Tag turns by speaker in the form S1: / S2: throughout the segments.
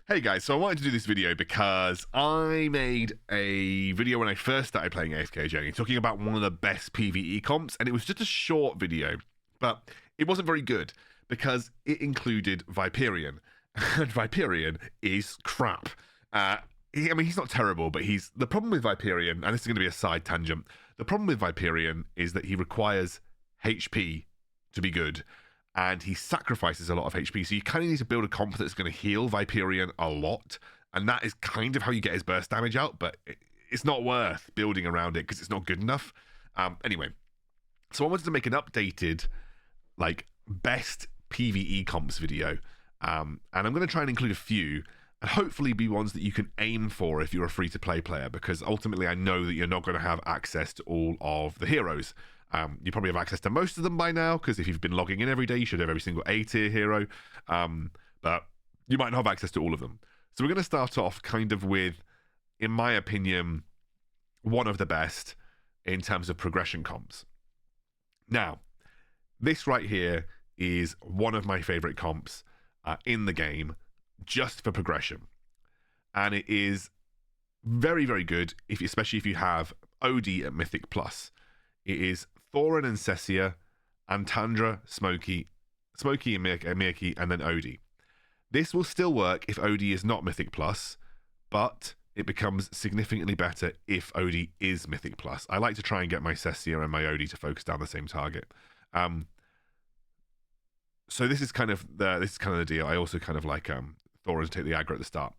S1: Hey guys, so I wanted to do this video because I made a video when I first started playing AFK Journey talking about one of the best PVE comps, and it was just a short video, but it wasn't very good because it included Viperion, and Viperion is crap. I mean, he's not terrible, but the problem with Viperion, and this is going to be a side tangent, the problem with Viperion is that he requires HP to be good. And he sacrifices a lot of HP, so you kind of need to build a comp that's going to heal Viperion a lot, and that is kind of how you get his burst damage out, but it's not worth building around it because it's not good enough. Anyway, so I wanted to make an updated, like, best PvE comps video, and I'm going to try and include a few, and hopefully be ones that you can aim for if you're a free-to-play player, because ultimately I know that you're not going to have access to all of the heroes. You probably have access to most of them by now, because if you've been logging in every day, you should have every single A-tier hero. But you might not have access to all of them. So we're going to start off kind of with, in my opinion, one of the best in terms of progression comps. Now, this right here is one of my favorite comps in the game, just for progression. And it is very, very good, especially if you have Odie at Mythic Plus. It is Thoran and Cecia, Antandra, Smokey and Mirky, and then Odie. This will still work if Odie is not Mythic Plus, but it becomes significantly better if Odie is Mythic Plus. I like to try and get my Cecia and my Odie to focus down the same target. So this is kind of the deal. I also kind of like Thoran to take the aggro at the start.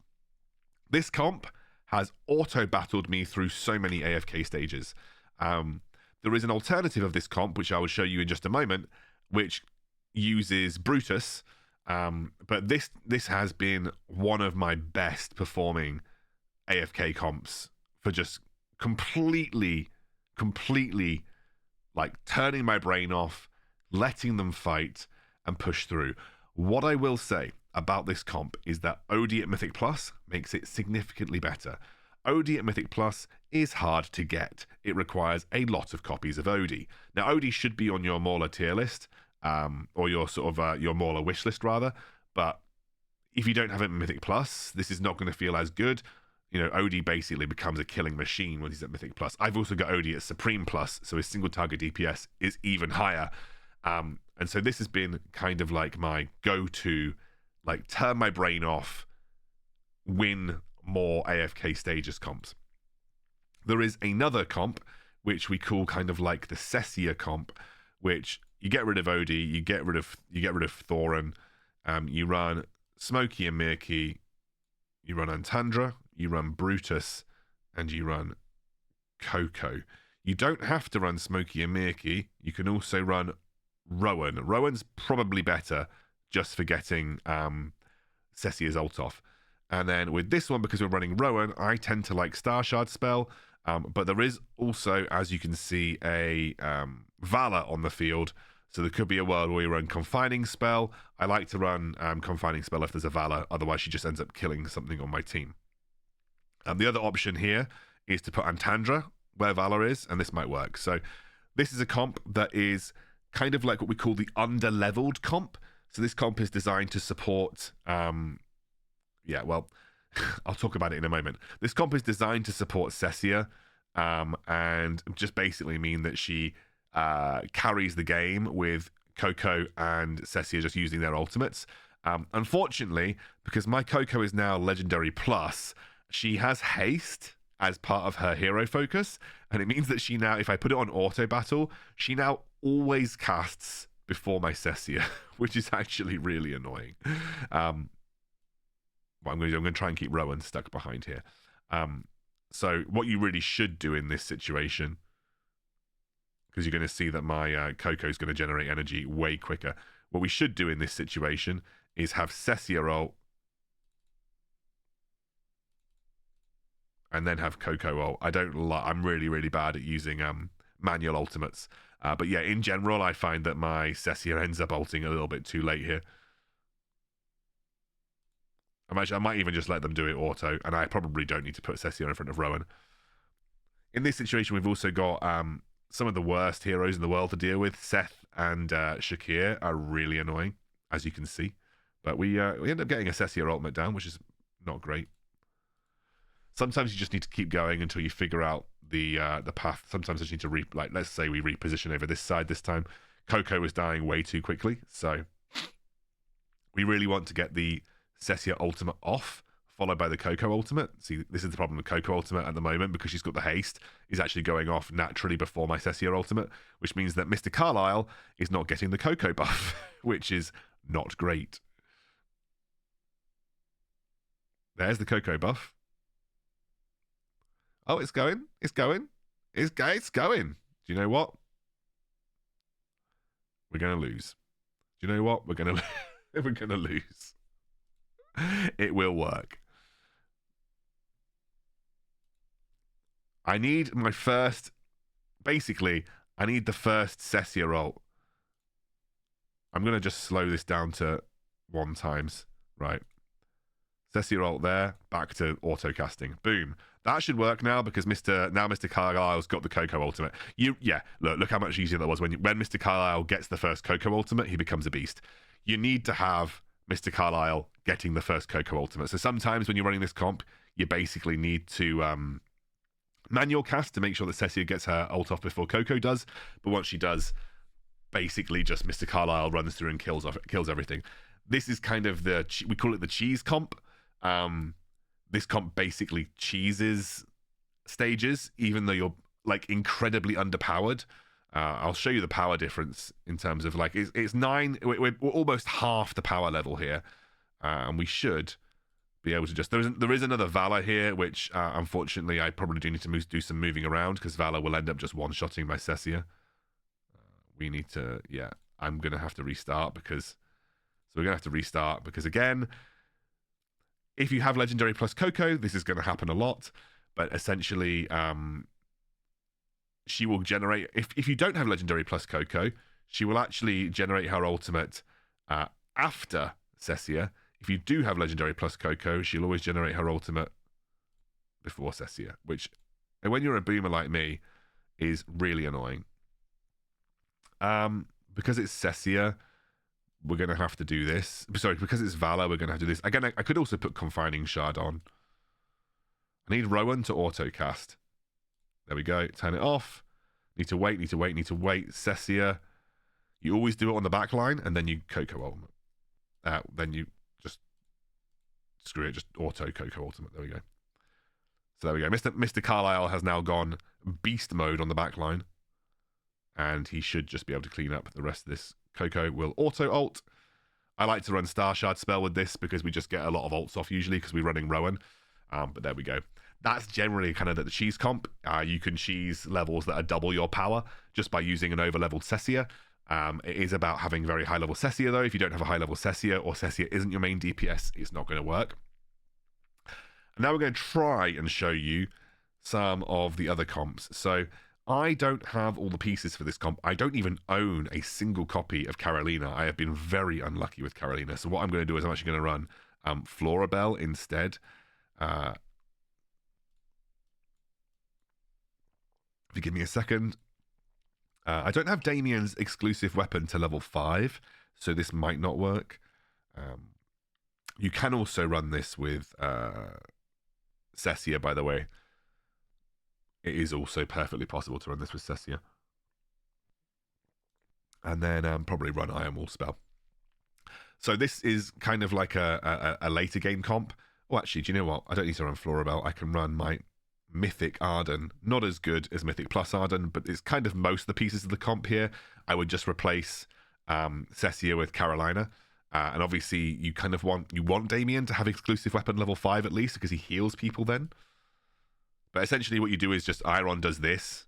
S1: This comp has auto-battled me through so many AFK stages. There is an alternative of this comp, which I will show you in just a moment, which uses Brutus. But this has been one of my best performing AFK comps for just completely like turning my brain off, letting them fight and push through. What I will say about this comp is that Odie at Mythic Plus makes it significantly better. Odie at Mythic Plus is hard to get. It requires a lot of copies of Odie. Now, Odie should be on your Mauler tier list, or your sort of your Mauler wish list rather. But if you don't have it in Mythic Plus, this is not going to feel as good. You know, Odie basically becomes a killing machine when he's at Mythic Plus. I've also got Odie at Supreme Plus, so his single target DPS is even higher. And so this has been kind of like my go-to, like turn my brain off, win more AFK Stages comps. There is another comp which we call kind of like the Cecia comp, which you get rid of Odie, you get rid of Thoran, you run Smokey and Mirky, you run Antandra, you run Brutus, and you run Koko. You don't have to run Smokey and Mirky. You can also run Rowan. Rowan's probably better just for getting Cecia's ult off. And then with this one, because we're running Rowan, I tend to like Star Shard spell. But there is also, as you can see, a Valor on the field. So there could be a world where you run Confining Spell. I like to run Confining Spell if there's a Valor. Otherwise, she just ends up killing something on my team. The other option here is to put Antandra where Valor is, and this might work. So this is a comp that is kind of like what we call the under-leveled comp. So this comp is designed to support... yeah, well, I'll talk about it in a moment. This comp is designed to support Cecia, and just basically mean that she carries the game with Koko and Cecia just using their ultimates. Unfortunately, because my Koko is now Legendary Plus, she has haste as part of her hero focus, and it means that she now, if I put it on auto battle, she now always casts before my Cecia, which is actually really annoying. Well, I'm going to try and keep Rowan stuck behind here. So what you really should do in this situation, because you're going to see that my Koko is going to generate energy way quicker. What we should do in this situation is have Cecia ult, and then have Koko ult. I'm really bad at using manual ultimates. But yeah, in general, I find that my Cecia ends up ulting a little bit too late here. I might even just let them do it auto, and I probably don't need to put Cecia in front of Rowan. In this situation, we've also got some of the worst heroes in the world to deal with. Seth and Shakir are really annoying, as you can see. But we end up getting a Cecia ultimate down, which is not great. Sometimes you just need to keep going until you figure out the path. Sometimes I just need to like, let's say we reposition over this side this time. Koko was dying way too quickly, so we really want to get the Cecia ultimate off, followed by the Koko ultimate. See, this is the problem with Koko ultimate at the moment, because she's got the haste, is actually going off naturally before my Cecia ultimate, which means that Mr. Carlisle is not getting the Koko buff, which is not great. There's the Koko buff. Oh, it's going. It's going. It's going. Do you know what? We're going to lose. Do you know what? We're going to lose. It will work. I need my first... Basically, I need the first Cecia ult. I'm going to just slow this down to 1 times. Right. Cecia ult there. Back to auto casting. Boom. That should work now, because Mr. Carlisle's got the Koko ultimate. Yeah, look how much easier that was. When Mr. Carlisle gets the first Koko ultimate, he becomes a beast. You need to have Mr. Carlisle getting the first Koko ultimate. So sometimes when you're running this comp, you basically need to manual cast to make sure that Cecia gets her ult off before Koko does. But once she does, basically just Mr. Carlisle runs through and kills everything. This is kind of we call it the cheese comp. This comp basically cheeses stages, even though you're like incredibly underpowered. I'll show you the power difference in terms of like it's 9. We're almost half the power level here, and we should be able to just. There is another Valor here, which unfortunately I probably do need to do some moving around, because Valor will end up just one-shotting my Cecia. We need to, yeah. I'm gonna have to restart because. So we're gonna have to restart because again. If you have Legendary plus Koko, this is going to happen a lot. But essentially, she will generate... If you don't have Legendary plus Koko, she will actually generate her ultimate after Cecia. If you do have Legendary plus Koko, she'll always generate her ultimate before Cecia, which, when you're a boomer like me, is really annoying. Because it's Cecia... We're going to have to do this. Sorry, because it's Valor, we're going to have to do this. Again, I could also put Confining Shard on. I need Rowan to auto-cast. There we go. Turn it off. Need to wait. Cecia. You always do it on the back line, and then you Koko ultimate. Then you just... Screw it, just auto Koko ultimate. There we go. So there we go. Mr. Carlisle has now gone beast mode on the back line. And he should just be able to clean up the rest of this. Koko will auto-ult. I like to run Star Shard spell with this because we just get a lot of ults off usually because we're running Rowan. But there we go. That's generally kind of the cheese comp. You can cheese levels that are double your power just by using an over-leveled Cecia. It is about having very high-level Cecia, though. If you don't have a high-level Cecia or Cecia isn't your main DPS, it's not going to work. And now we're going to try and show you some of the other comps. So... I don't have all the pieces for this comp. I don't even own a single copy of Carolina. I have been very unlucky with Carolina. So what I'm going to do is I'm actually going to run Florabelle instead. If you give me a second. I don't have Damien's exclusive weapon to level 5, so this might not work. You can also run this with Cecia, by the way. It is also perfectly possible to run this with Cecia. And then probably run Iron Wall spell. So this is kind of like a later game comp. Oh, actually, do you know what? I don't need to run Florabelle. I can run my Mythic Arden. Not as good as Mythic Plus Arden, but it's kind of most of the pieces of the comp here. I would just replace Cecia with Carolina. And obviously, you kind of want Damien to have exclusive weapon level 5 at least, because he heals people then. But essentially what you do is just Eironn does this.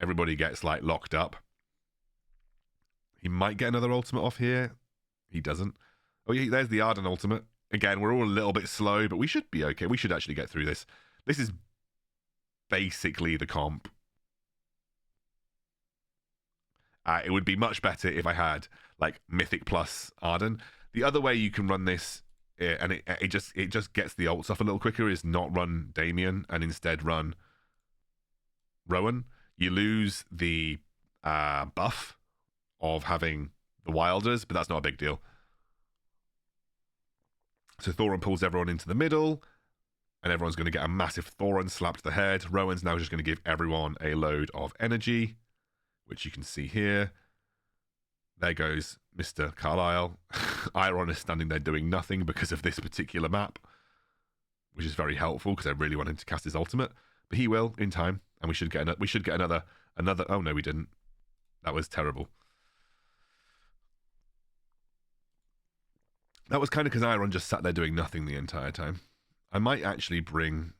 S1: Everybody gets like locked up. He might get another ultimate off here. He doesn't. Oh yeah, there's the Arden ultimate. Again, we're all a little bit slow, but we should be okay. We should actually get through this. This is basically the comp. It would be much better if I had like Mythic plus Arden. The other way you can run this, and it just gets the ults off a little quicker, is not run Damien and instead run Rowan. You lose the buff of having the Wilders, but that's not a big deal. So Thoran pulls everyone into the middle, and everyone's going to get a massive Thoran slap to the head. Rowan's now just going to give everyone a load of energy, which you can see here. There goes Mr. Carlisle. Eironn is standing there doing nothing because of this particular map, which is very helpful because I really want him to cast his ultimate. But he will in time, and we should get another. Oh no, we didn't. That was terrible. That was kind of because Eironn just sat there doing nothing the entire time. I might actually bring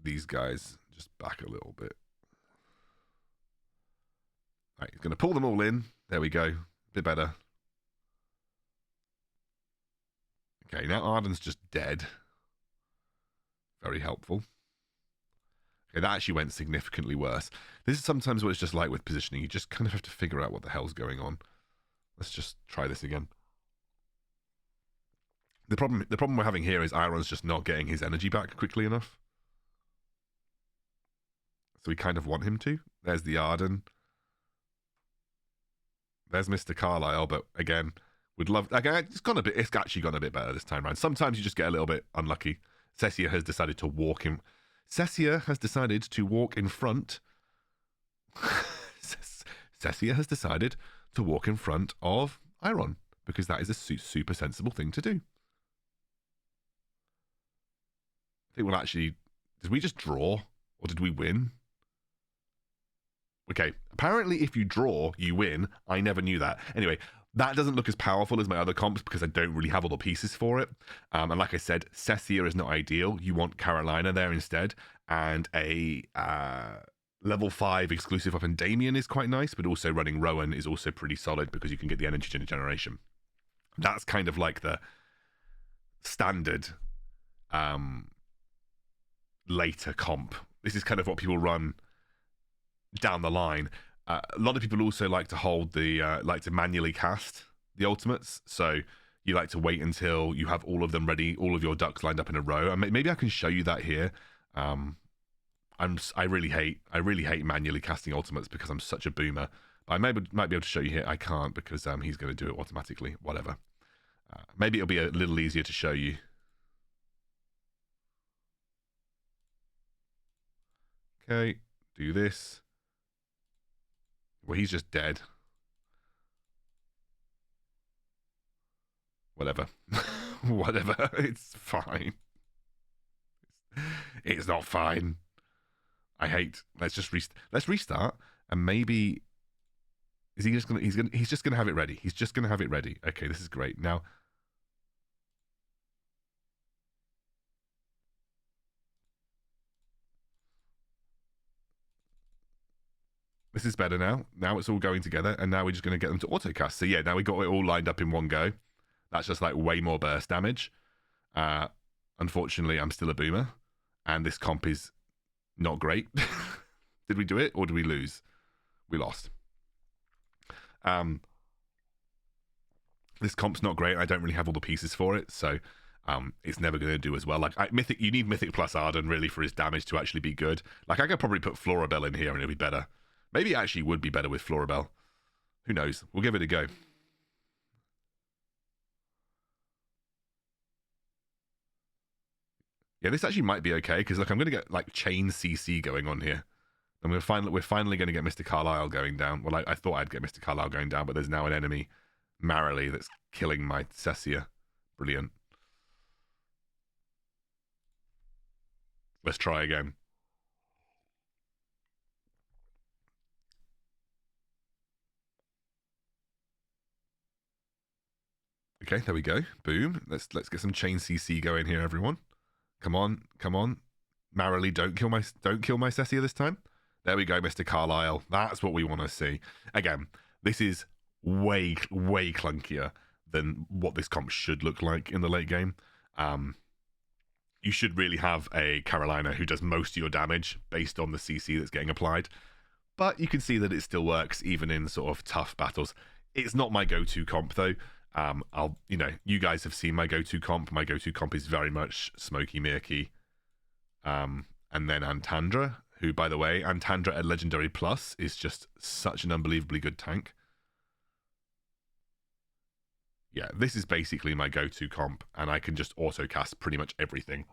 S1: these guys just back a little bit. Right, he's going to pull them all in. There we go. Bit better. Okay, now Arden's just dead. Very helpful. Okay, that actually went significantly worse. This is sometimes what it's just like with positioning. You just kind of have to figure out what the hell's going on. Let's just try this again. The problem we're having here is Eironn's just not getting his energy back quickly enough. So we kind of want him to. There's the Arden. There's Mr. Carlisle, but again, would love. Again, it's actually gone a bit better this time around. Sometimes you just get a little bit unlucky. Cecia has decided to walk in. Cecia has decided to walk in front. Cecia has decided to walk in front of Eironn because that is a super sensible thing to do. I think we'll actually. Did we just draw or did we win? Okay, apparently if you draw, you win. I never knew that. Anyway, that doesn't look as powerful as my other comps because I don't really have all the pieces for it. And like I said, Cecia is not ideal. You want Carolina there instead. And a level 5 exclusive weapon Damien is quite nice, but also running Rowan is also pretty solid because you can get the energy generation. That's kind of like the standard later comp. This is kind of what people run down the line. A lot of people also like to hold the like to manually cast the ultimates, so you like to wait until you have all of them ready, all of your ducks lined up in a row. And maybe I can show you that here. I really hate manually casting ultimates because I'm such a boomer. I might be able to show you here. I can't because he's going to do it automatically. Whatever. Maybe it'll be a little easier to show you. Okay, do this. Well, he's just dead. Whatever. Whatever. It's fine. It's not fine. I hate. Let's restart. And maybe is he just gonna? He's just gonna have it ready. He's just gonna have it ready. Okay, this is great. Now. This is better now. Now it's all going together, and now we're just going to get them to autocast. So yeah, now we got it all lined up in one go. That's just like way more burst damage. Unfortunately, I'm still a boomer, and this comp is not great. Did we do it, or did we lose? We lost. This comp's not great. I don't really have all the pieces for it, so it's never going to do as well. Like Mythic, you need Mythic plus Arden really for his damage to actually be good. Like I could probably put Florabelle in here, and it'd be better. Maybe it actually would be better with Florabelle. Who knows? We'll give it a go. Yeah, this actually might be okay, because look, I'm going to get like chain CC going on here. And we're finally going to get Mr. Carlisle going down. Well, I thought I'd get Mr. Carlisle going down, but there's now an enemy, Marily, that's killing my Cecia. Brilliant. Let's try again. Okay, there we go. Boom. Let's get some chain CC going here, everyone. Come on, come on. Marily, don't kill my Cecia this time. There we go, Mr. Carlisle. That's what we want to see. Again, this is way clunkier than what this comp should look like in the late game. You should really have a Carolina who does most of your damage based on the CC that's getting applied. But you can see that it still works even in sort of tough battles. It's not my go-to comp though. You guys have seen my go-to comp. My go-to comp is very much Smokey, Mirky, and then Antandra, who, by the way, Antandra at Legendary Plus is just such an unbelievably good tank. yeah, this is basically my go-to comp, and I can just auto-cast pretty much everything.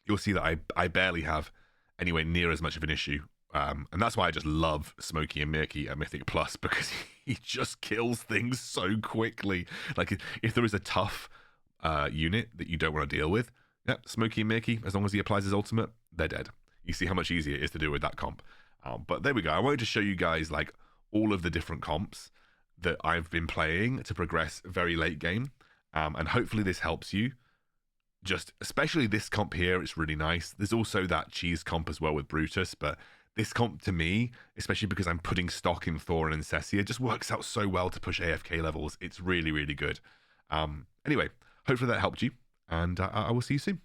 S1: You'll see that I barely have anywhere near as much of an issue. And that's why I just love Smokey and Murky at Mythic Plus, because he just kills things so quickly. Like, if there is a tough unit that you don't want to deal with, yeah, Smokey and Murky, as long as he applies his ultimate, they're dead. You see how much easier it is to deal with that comp. But there we go. I wanted to show you guys like all of the different comps that I've been playing to progress very late game. And hopefully this helps you. Just especially this comp here, it's really nice. There's also that cheese comp as well with Brutus, but this comp to me, especially because I'm putting stock in Thoran and Cecia, just works out so well to push AFK levels. It's really, really good. Anyway, hopefully that helped you, and I will see you soon.